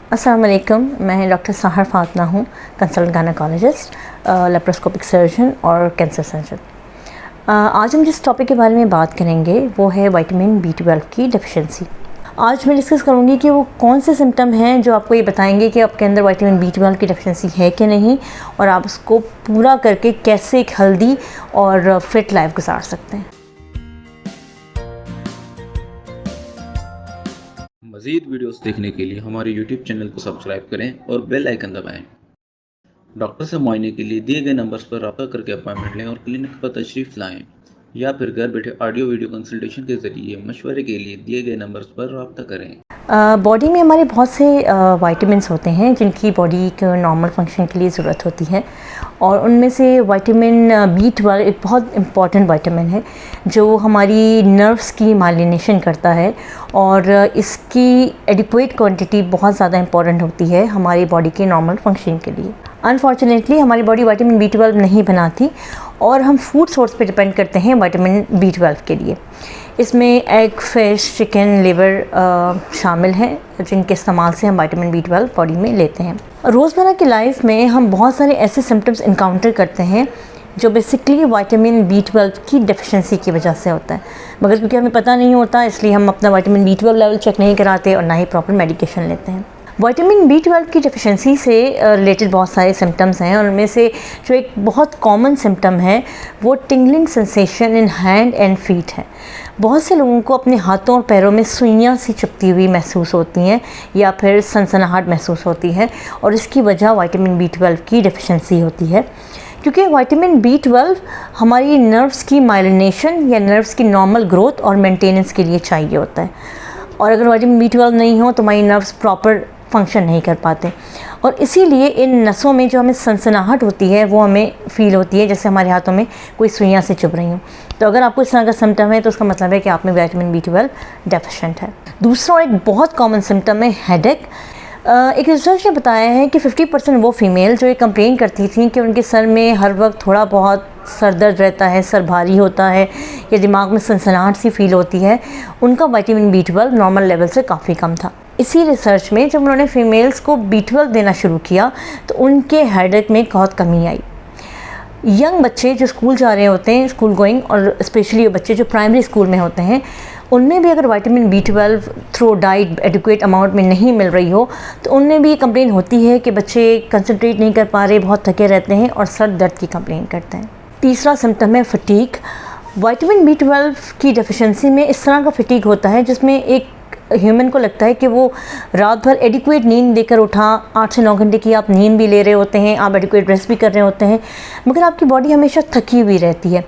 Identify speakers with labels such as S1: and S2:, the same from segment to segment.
S1: अस्सलाम वालेकुम, मैं डॉक्टर साहर फातना हूँ, कंसल्टेंट गायनेकोलॉजिस्ट, लेप्रोस्कोपिक सर्जन और कैंसर सर्जन। आज हम जिस टॉपिक के बारे में बात करेंगे वो है विटामिन B12 की डेफिशिएंसी। आज मैं डिस्कस करूँगी कि वो कौन से सिम्टम हैं जो आपको ये बताएंगे कि आपके अंदर विटामिन B12 की डेफिशिएंसी है कि नहीं, और आप उसको पूरा करके कैसे एक हेल्दी और फिट लाइफ गुजार सकते हैं।
S2: मज़ीद वीडियोस देखने के लिए हमारे YouTube चैनल को सब्सक्राइब करें और बेल आइकन दबाएं। डॉक्टर से मुआयने के लिए दिए गए नंबर्स पर रब्ता करके अपॉइंटमेंट लें और क्लिनिक पर तशरीफ़ लाएं, या फिर घर बैठे ऑडियो वीडियो कंसल्टेशन के ज़रिए मशवरे के लिए दिए गए नंबर्स पर रब्ता करें।
S1: बॉडी में हमारे बहुत से वाइटामिन्स होते हैं जिनकी बॉडी के नॉर्मल फंक्शन के लिए ज़रूरत होती है, और उनमें से विटामिन B12 एक बहुत इम्पॉर्टेंट विटामिन है जो हमारी नर्व्स की माइलिनेशन करता है, और इसकी एडिक्वेट क्वांटिटी बहुत ज़्यादा इम्पॉर्टेंट होती है हमारी बॉडी के नॉर्मल फंक्शन के लिए। अनफॉर्चुनेटली हमारी बॉडी विटामिन B12 नहीं बनाती और हम फूड सोर्स पे डिपेंड करते हैं विटामिन B12 के लिए। इसमें एग, फिश, चिकन, लिवर शामिल हैं जिनके इस्तेमाल से हम विटामिन B12 बॉडी में लेते हैं। रोज़मर्रा की लाइफ में हम बहुत सारे ऐसे सिम्टम्स इनकाउंटर करते हैं जो बेसिकली विटामिन B12 की डेफिशिएंसी की वजह से होता है, मगर क्योंकि हमें पता नहीं होता इसलिए हम अपना विटामिन B12 लेवल चेक नहीं कराते और ना ही प्रॉपर मेडिकेशन लेते हैं। विटामिन B12 की डेफिशिएंसी से रिलेटेड बहुत सारे सिम्टम्स हैं, और उनमें से जो एक बहुत कॉमन सिम्टम है वो tingling sensation in hand and feet है। बहुत से लोगों को अपने हाथों और पैरों में सुइयाँ सी चुभती हुई महसूस होती हैं या फिर सनसनाहट महसूस होती है, और इसकी वजह विटामिन B12 की डेफिशिएंसी होती है, क्योंकि विटामिन B12 हमारी नर्व्स की माइलिनेशन या नर्व्स की नॉर्मल ग्रोथ और मेंटेनेंस के लिए चाहिए होता है, और अगर विटामिन B12 नहीं हो तो हमारी नर्व्स प्रॉपर फंक्शन नहीं कर पाते, और इसीलिए इन नसों में जो हमें सनसनाहट होती है वो हमें फ़ील होती है जैसे हमारे हाथों में कोई सुइयाँ से चुभ रही हूँ। तो अगर आपको इस तरह का सिम्टम है तो उसका मतलब है कि आप में विटामिन B12 डेफिशिएंट है। दूसरा एक बहुत कॉमन सिम्टम है हेडेक। एक रिसर्च ने बताया है कि 50% वो फीमेल जो ये कंप्लेन करती थी कि उनके सर में हर वक्त थोड़ा बहुत सर दर्द रहता है, सर भारी होता है या दिमाग में सनसनाहट सी फील होती है, उनका विटामिन B12 नॉर्मल लेवल से काफ़ी कम था। इसी रिसर्च में जब उन्होंने फीमेल्स को B12 देना शुरू किया तो उनके हेडेक में बहुत कमी आई। यंग बच्चे जो स्कूल जा रहे होते हैं, स्कूल गोइंग, और स्पेशली बच्चे जो प्राइमरी स्कूल में होते हैं, उनमें भी अगर vitamin B12 through diet adequate amount में नहीं मिल रही हो तो उनमें भी कंप्लेन होती है कि बच्चे कंसंट्रेट नहीं कर पा रहे, बहुत थके रहते हैं और सर दर्द की कंप्लेन करते हैं। तीसरा सिम्टम है फटीग। विटामिन B12 की डेफिशिएंसी में इस तरह का फटीग होता है जिसमें एक ह्यूमन को लगता है कि वो रात भर एडिक्वेट नींद लेकर उठा, 8 से 9 घंटे की आप नींद भी ले रहे होते हैं, आप एडिक्वेट रेस्ट भी कर रहे होते हैं, मगर आपकी बॉडी हमेशा थकी हुई रहती है।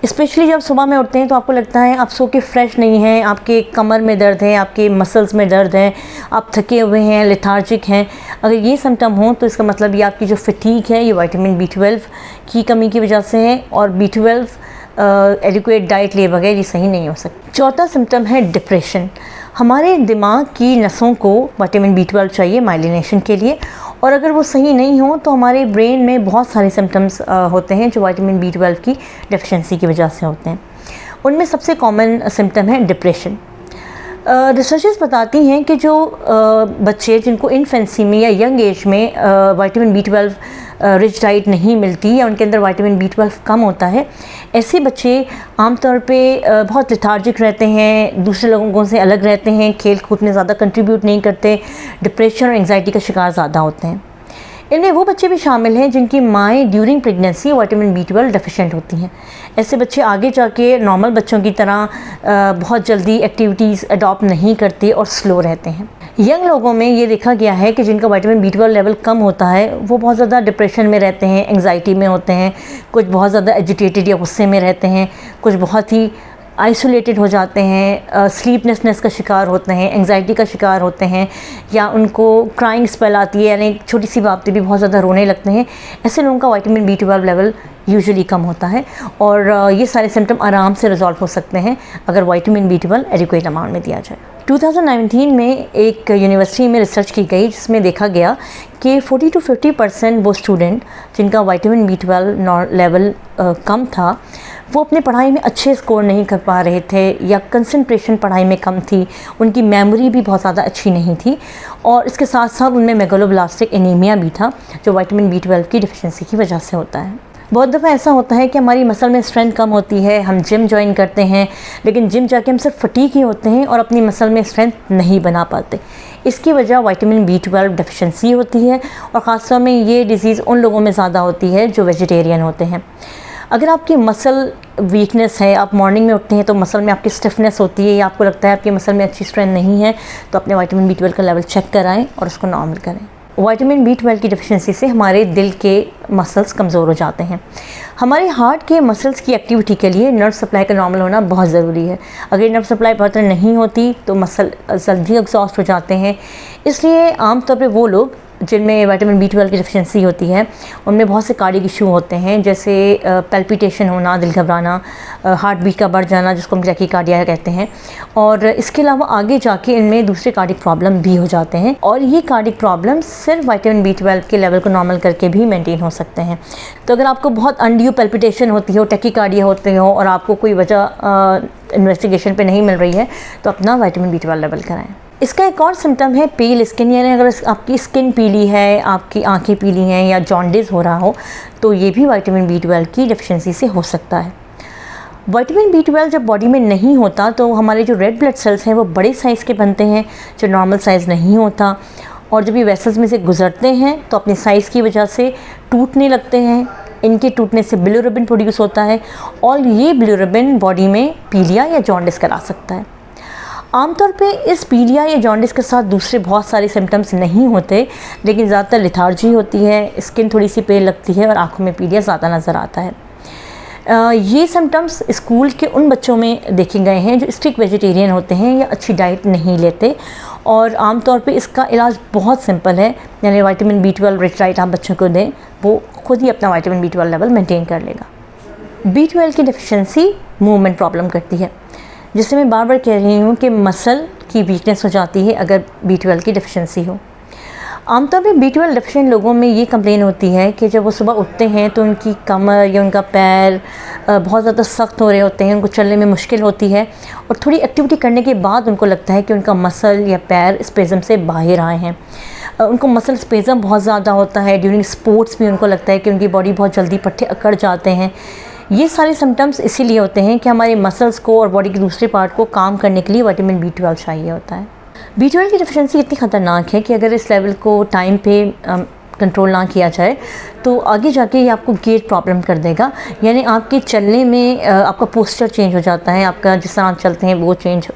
S1: स्पेशली जब सुबह में उठते हैं तो आपको लगता है आप सो के फ्रेश नहीं हैं, आपके कमर में दर्द है, आपके मसल्स में दर्द है, आप थके हुए हैं, लेथार्जिक हैं। अगर ये सिम्टम हो तो इसका मतलब ये आपकी जो फटीग है ये विटामिन B12 की कमी की वजह से है, और B12 एडिक्वेट डाइट लिए बगैर ये सही नहीं हो सकती। चौथा सिम्टम है डिप्रेशन। हमारे दिमाग की नसों को विटामिन B12 चाहिए माइलिनेशन के लिए, और अगर वो सही नहीं हो तो हमारे ब्रेन में बहुत सारे सिम्टम्स होते हैं जो विटामिन B12 की डेफिशिएंसी की वजह से होते हैं। उनमें सबसे कॉमन सिम्टम है डिप्रेशन। रिसर्चेस बताती हैं कि जो बच्चे जिनको इन्फेंसी में या यंग एज में विटामिन B12 रिच डाइट नहीं मिलती या उनके अंदर विटामिन B12 कम होता है, ऐसे बच्चे आमतौर पे बहुत लेथार्जिक रहते हैं, दूसरे लोगों से अलग रहते हैं, खेल कूद में ज़्यादा कंट्रीब्यूट नहीं करते, डिप्रेशन और एंग्जाइटी का शिकार ज़्यादा होते हैं। इनमें वो बच्चे भी शामिल हैं जिनकी माएँ during pregnancy vitamin B12 deficient होती हैं। ऐसे बच्चे आगे जाके नॉर्मल बच्चों की तरह बहुत जल्दी एक्टिविटीज़ अडॉप्ट नहीं करते और स्लो रहते हैं। यंग लोगों में ये देखा गया है कि जिनका विटामिन B12 लेवल कम होता है वो बहुत ज़्यादा डिप्रेशन में रहते हैं, एंग्जाइटी में होते हैं, कुछ बहुत ज़्यादा एजिटेटेड या गुस्से में रहते हैं, कुछ बहुत ही आइसोलेटेड हो जाते हैं, स्लीपलेसनेस का शिकार होते हैं, एंग्जाइटी का शिकार होते हैं, या उनको क्राइंग स्पेल आती है, यानी छोटी सी बात पे भी बहुत ज़्यादा रोने लगते हैं। ऐसे लोगों का विटामिन B12 लेवल यूजुअली कम होता है, और ये सारे सिम्टम आराम से रिजॉल्व हो सकते हैं अगर विटामिन B12 एडिक्वेट अमाउंट में दिया जाए। 2019 में एक यूनिवर्सिटी में रिसर्च की गई जिसमें देखा गया कि 40 to 50% वो स्टूडेंट जिनका विटामिन B12 लेवल कम था, वो अपनी पढ़ाई में अच्छे स्कोर नहीं कर पा रहे थे या कंसंट्रेशन पढ़ाई में कम थी, उनकी मेमोरी भी बहुत ज़्यादा अच्छी नहीं थी और इसके साथ साथ उनमें मेगालोब्लास्टिक एनीमिया भी था जो विटामिन B12 की डिफिशिएंसी की वजह से होता है। बहुत दफ़ा ऐसा होता है कि हमारी मसल में स्ट्रेंथ कम होती है, हम जिम ज्वाइन करते हैं लेकिन जिम जाके हम सिर्फ फटीग ही होते हैं और अपनी मसल में स्ट्रेंथ नहीं बना पाते। इसकी वजह विटामिन B12 डेफिशिएंसी होती है और ख़ास तौर में ये डिज़ीज़ उन लोगों में ज़्यादा होती है जो वेजिटेरियन होते हैं। अगर आपकी मसल वीकनेस है, आप मॉर्निंग में उठते हैं तो मसल में आपकी स्टिफनेस होती है या आपको लगता है आपकी मसल में अच्छी स्ट्रेंथ नहीं है, तो अपने विटामिन B12 का लेवल चेक कराएं और उसको नॉर्मल करें। विटामिन B12 की डेफिशिएंसी से हमारे दिल के मसल्स कमज़ोर हो जाते हैं। हमारे हार्ट के मसल्स की एक्टिविटी के लिए नर्व सप्लाई का नॉर्मल होना बहुत ज़रूरी है। अगर नर्व सप्लाई बेहतर नहीं होती तो मसल जल्दी एग्जॉस्ट हो जाते हैं। इसलिए आमतौर पे वो लोग जिनमें विटामिन B12 की डेफिशिएंसी होती है उनमें बहुत से कार्डियक इशू होते हैं, जैसे पैल्पिटेशन होना, दिल घबराना, हार्ट बीट का बढ़ जाना जिसको हम टैकीकार्डिया कहते हैं, और इसके अलावा आगे जाके इनमें दूसरे कार्डियक प्रॉब्लम भी हो जाते हैं और ये कार्डियक प्रॉब्लम सिर्फ विटामिन B12 के लेवल को नॉर्मल करके भी मेंटेन हो सकते हैं। तो अगर आपको बहुत अनड्यू पैल्पिटेशन होती हो, टैकीकार्डिया होते हो और आपको कोई वजह इन्वेस्टिगेशन पे नहीं मिल रही है तो अपना विटामिन B12 लेवल कराएं। इसका एक और सिम्टम है पील स्किन, यानी अगर आपकी स्किन पीली है, आपकी आंखें पीली हैं या जॉन्डिस हो रहा हो तो ये भी विटामिन B12 की डेफिशिएंसी से हो सकता है। विटामिन B12 जब बॉडी में नहीं होता तो हमारे जो रेड ब्लड सेल्स हैं वो बड़े साइज़ के बनते हैं जो नॉर्मल साइज़ नहीं होता, और जब ये वेसल्स में से गुजरते हैं तो अपने साइज़ की वजह से टूटने लगते हैं। इनके टूटने से बिलिरुबिन प्रोड्यूस होता है और ये बिलिरुबिन बॉडी में पीलिया या जॉन्डिस करा सकता है। आमतौर पे इस पीलिया या जॉन्डिस के साथ दूसरे बहुत सारे सिम्टम्स नहीं होते, लेकिन ज़्यादातर लिथार्जी होती है, स्किन थोड़ी सी पेल लगती है और आँखों में पीलिया ज़्यादा नज़र आता है। ये सिम्टम्स स्कूल के उन बच्चों में देखे गए हैं जो स्ट्रिक्ट वेजिटेरियन होते हैं या अच्छी डाइट नहीं लेते, और आमतौर पे इसका इलाज बहुत सिंपल है, यानी विटामिन B12 रिच डाइट आप बच्चों को दें, वो खुद ही अपना विटामिन B12 लेवल मेंटेन कर लेगा। B12 की डेफिशिएंसी मूवमेंट प्रॉब्लम करती है, जिससे मैं बार बार कह रही हूँ कि मसल की वीकनेस हो जाती है अगर B12 की डेफिशिएंसी हो। आमतौर पे B12 डेफिशिएंट लोगों में ये कंप्लेन होती है कि जब वो सुबह उठते हैं तो उनकी कमर या उनका पैर बहुत ज़्यादा सख्त हो रहे होते हैं, उनको चलने में मुश्किल होती है और थोड़ी एक्टिविटी करने के बाद उनको लगता है कि उनका मसल या पैर स्पेज़म से बाहर आए हैं। उनको मसल स्पेज़म बहुत ज़्यादा होता है, ड्यूरिंग स्पोर्ट्स भी उनको लगता है कि उनकी बॉडी बहुत जल्दी पट्टे अकड़ जाते हैं। ये सारे सिम्टम्स इसीलिए होते हैं कि हमारे मसल्स को और बॉडी के दूसरे पार्ट को काम करने के लिए विटामिन B12 चाहिए होता है। B12 की डेफिशिएंसी इतनी ख़तरनाक है कि अगर इस लेवल को टाइम पे कंट्रोल ना किया जाए तो आगे जाके ये आपको गेट प्रॉब्लम कर देगा, यानी आपके चलने में आपका पोस्चर चेंज हो जाता है, आपका जिस तरह आप चलते हैं वो चेंज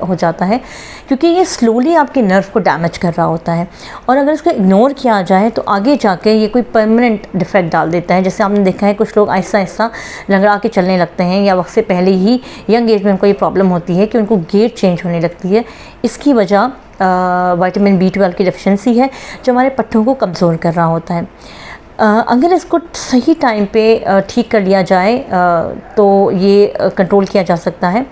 S1: हो जाता है, क्योंकि ये स्लोली आपके नर्व को डैमेज कर रहा होता है। और अगर इसको इग्नोर किया जाए तो आगे जाके ये कोई परमानेंट डिफेक्ट डाल देता है। जैसे आपने देखा है कुछ लोग आहिस्ता आहिस्ता लंगड़ा के चलने लगते हैं या वक्त से पहले ही यंग एज में उनको ये प्रॉब्लम होती है कि उनको गेट चेंज होने लगती है। इसकी वजह विटामिन B12 की डेफिशिएंसी है जो हमारे पट्टों को कमज़ोर कर रहा होता है। अगर इसको सही टाइम पे ठीक कर लिया जाए तो ये कंट्रोल किया जा सकता है,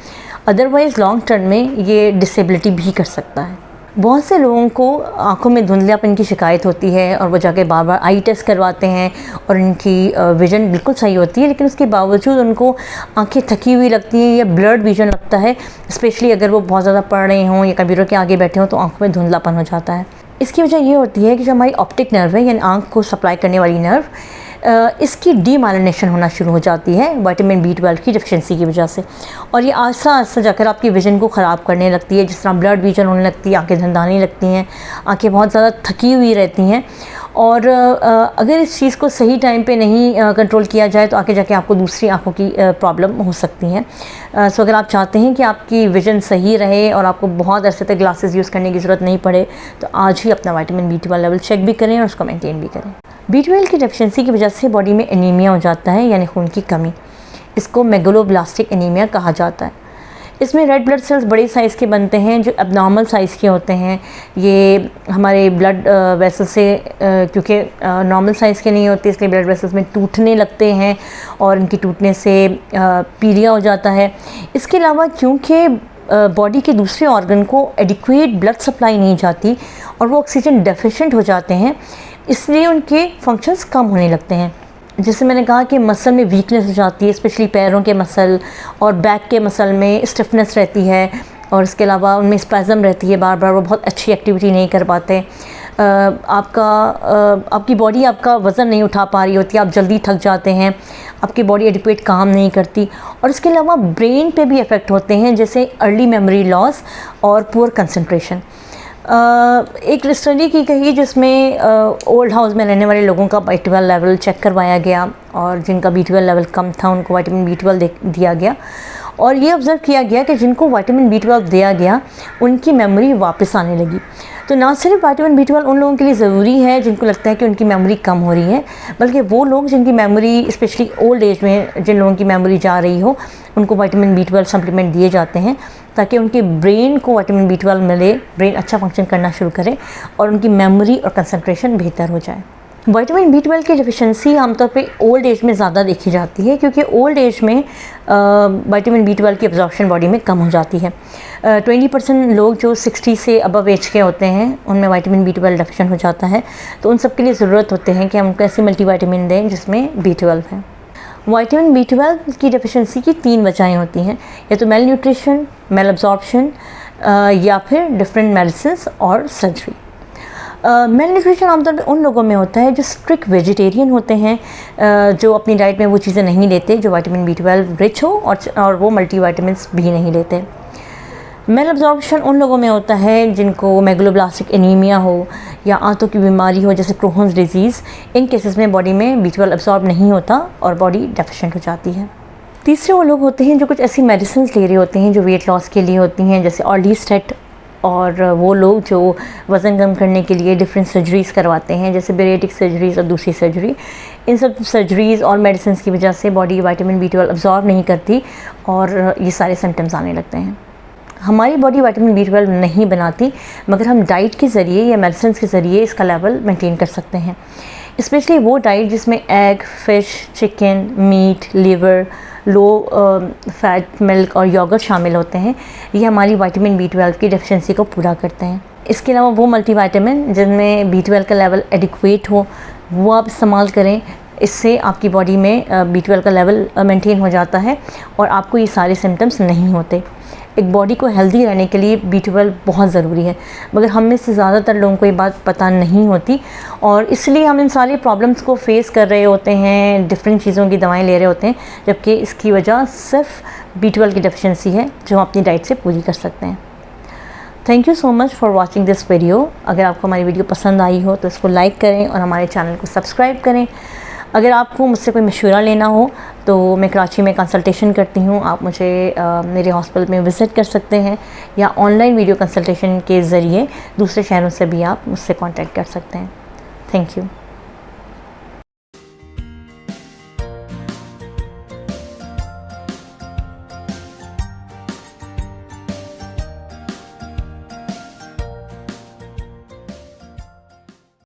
S1: अदरवाइज़ लॉन्ग टर्म में ये डिसेबिलिटी भी कर सकता है। बहुत से लोगों को आंखों में धुंधलापन की शिकायत होती है और वो जाके बार बार आई टेस्ट करवाते हैं और उनकी विज़न बिल्कुल सही होती है, लेकिन उसके बावजूद उनको आंखें थकी हुई लगती हैं या ब्लर्ड विज़न लगता है, स्पेशली अगर वो बहुत ज़्यादा पढ़ रहे हों या कंप्यूटर के आगे बैठे हों तो आंखों में धुंधलापन हो जाता है। इसकी वजह ये होती है कि जो हमारी ऑप्टिक नर्व है यानी आँख को सप्लाई करने वाली नर्व, इसकी डीमाइलिनेशन होना शुरू हो जाती है विटामिन B12 की डेफिशिएंसी की वजह से, और ये आहिस्ता आहिस्ता जाकर आपकी विज़न को ख़राब करने लगती है। जिस तरह ब्लड विज़न होने लगती है, आंखें धंधाने लगती हैं, आंखें बहुत ज़्यादा थकी हुई रहती हैं, और अगर इस चीज़ को सही टाइम पे नहीं कंट्रोल किया जाए तो आगे जाके आपको दूसरी आंखों की प्रॉब्लम हो सकती हैं। सो अगर आप चाहते हैं कि आपकी विज़न सही रहे और आपको बहुत अरसे तक ग्लासेस यूज़ करने की ज़रूरत नहीं पड़े तो आज ही अपना विटामिन B12 लेवल चेक भी करें और उसको मेंटेन भी करें। B12 की डेफिशिएंसी की वजह से बॉडी में एनीमिया हो जाता है, यानी खून की कमी। इसको मेगालोब्लास्टिक एनीमिया कहा जाता है। इसमें रेड ब्लड सेल्स बड़े साइज़ के बनते हैं जो एबनॉर्मल साइज़ के होते हैं। ये हमारे ब्लड वेसल से क्योंकि नॉर्मल साइज़ के नहीं होते इसलिए ब्लड वेसल्स में टूटने लगते हैं और इनकी टूटने से पीलिया हो जाता है। इसके अलावा क्योंकि बॉडी के दूसरे ऑर्गन को एडिक्वेट ब्लड सप्लाई नहीं जाती और वो ऑक्सीजन डेफिशिएंट हो जाते हैं, इसलिए उनके फंक्शंस कम होने लगते हैं। जैसे मैंने कहा कि मसल में वीकनेस हो जाती है, स्पेशली पैरों के मसल और बैक के मसल में स्टिफनेस रहती है, और इसके अलावा उनमें स्पैज़म रहती है, बार बार वो बहुत अच्छी एक्टिविटी नहीं कर पाते। आपकी बॉडी आपका वज़न नहीं उठा पा रही होती, आप जल्दी थक जाते हैं, आपकी बॉडी एडिक्वेट काम नहीं करती, और इसके अलावा ब्रेन पे भी इफ़ेक्ट होते हैं, जैसे अर्ली मेमोरी लॉस और पुअर कंसंट्रेशन। एक स्टडी की गई जिसमें ओल्ड हाउस में रहने वाले लोगों का B12 लेवल चेक करवाया गया, और जिनका B12 लेवल कम था उनको विटामिन B12 दिया गया, और ये ऑब्ज़र्व किया गया कि जिनको विटामिन B12 दिया गया उनकी मेमोरी वापस आने लगी। तो ना सिर्फ विटामिन B12 उन लोगों के लिए ज़रूरी है जिनको लगता है कि उनकी मेमोरी कम हो रही है, बल्कि वो लोग जिनकी मेमोरी स्पेशली ओल्ड एज में जिन लोगों की मेमोरी जा रही हो, उनको विटामिन B12 सप्लीमेंट दिए जाते हैं ताकि उनके ब्रेन को विटामिन B12 मिले, ब्रेन अच्छा फंक्शन करना शुरू करे और उनकी मेमोरी और कंसंट्रेशन बेहतर हो जाए। विटामिन B12 की डिफिशेंसी आमतौर पे ओल्ड एज में ज़्यादा देखी जाती है, क्योंकि ओल्ड एज में विटामिन B12 की एब्जॉर्प्शन बॉडी में कम हो जाती है। 20% लोग जो 60 से अबव एज के होते हैं उनमें विटामिन B12 डिफिशिएंट हो जाता है, तो उन सब के लिए ज़रूरत होते हैं कि हम उनको ऐसे मल्टीविटामिन दें जिसमें B12 है। विटामिन B12 की डिफिशेंसी की 3 वजहें होती हैं, या तो मेल न्यूट्रिशन, मेल एब्जॉर्प्शन, या फिर डिफरेंट मेडिसिन और सर्जरी। मेल न्यूट्रिशन आमतौर पर उन लोगों में होता है जो स्ट्रिक्ट वेजिटेरियन होते हैं, जो अपनी डाइट में वो चीज़ें नहीं लेते जो विटामिन B12 रिच हो, और वो मल्टीविटामिन्स भी नहीं लेते। मेल एब्जॉर्प्शन उन लोगों में होता है जिनको मेगलोब्लास्टिक एनीमिया हो या आंतों की बीमारी हो, जैसे क्रोहन्स डिजीज़। इन केसेस में बॉडी में B12 एब्जॉर्ब नहीं होता और बॉडी डेफिशिएंट हो जाती है। तीसरे वो लोग होते हैं जो कुछ ऐसी मेडिसिन ले रहे होते हैं जो वेट लॉस के लिए होती हैं, जैसे ऑर्लिस्टेट, और वो लोग जो वज़न कम करने के लिए डिफरेंट सर्जरीज़ करवाते हैं, जैसे बेरेटिक सर्जरीज़ और दूसरी सर्जरी। इन सब सर्जरीज़ और मेडिसिन की वजह से बॉडी विटामिन B12 एब्जॉर्ब नहीं करती और ये सारे सिम्टम्स आने लगते हैं। हमारी बॉडी विटामिन B12 नहीं बनाती, मगर हम डाइट के ज़रिए या मेडिसिन के ज़रिए इसका लेवल मेंटेन कर सकते हैं। स्पेशली वो डाइट जिसमें egg, fish, chicken, meat, liver, low fat milk और योगर्ट शामिल होते हैं, ये हमारी विटामिन B12 की डेफिशिएंसी को पूरा करते हैं। इसके अलावा वो मल्टीविटामिन जिनमें B12 का लेवल एडिक्वेट हो वो आप इस्तेमाल करें, इससे आपकी बॉडी में B12 का लेवल मेंटेन हो जाता है और आपको ये सारे सिम्टम्स नहीं होते। एक बॉडी को हेल्दी रहने के लिए B12 बहुत ज़रूरी है, मगर हम में से ज़्यादातर लोगों को ये बात पता नहीं होती, और इसलिए हम इन सारी प्रॉब्लम्स को फेस कर रहे होते हैं, डिफरेंट चीज़ों की दवाएं ले रहे होते हैं, जबकि इसकी वजह सिर्फ B12 की डेफिशिएंसी है जो हम अपनी डाइट से पूरी कर सकते हैं। Thank you so much for watching this video. अगर आपको हमारी वीडियो पसंद आई हो तो इसको लाइक करें और हमारे चैनल को सब्सक्राइब करें। अगर आपको मुझसे कोई मशवरा लेना हो तो मैं कराची में कंसल्टेशन करती हूँ, आप मुझे मेरे हॉस्पिटल में विज़िट कर सकते हैं, या ऑनलाइन वीडियो कंसल्टेशन के ज़रिए दूसरे शहरों से भी आप मुझसे कांटेक्ट कर सकते हैं। Thank you.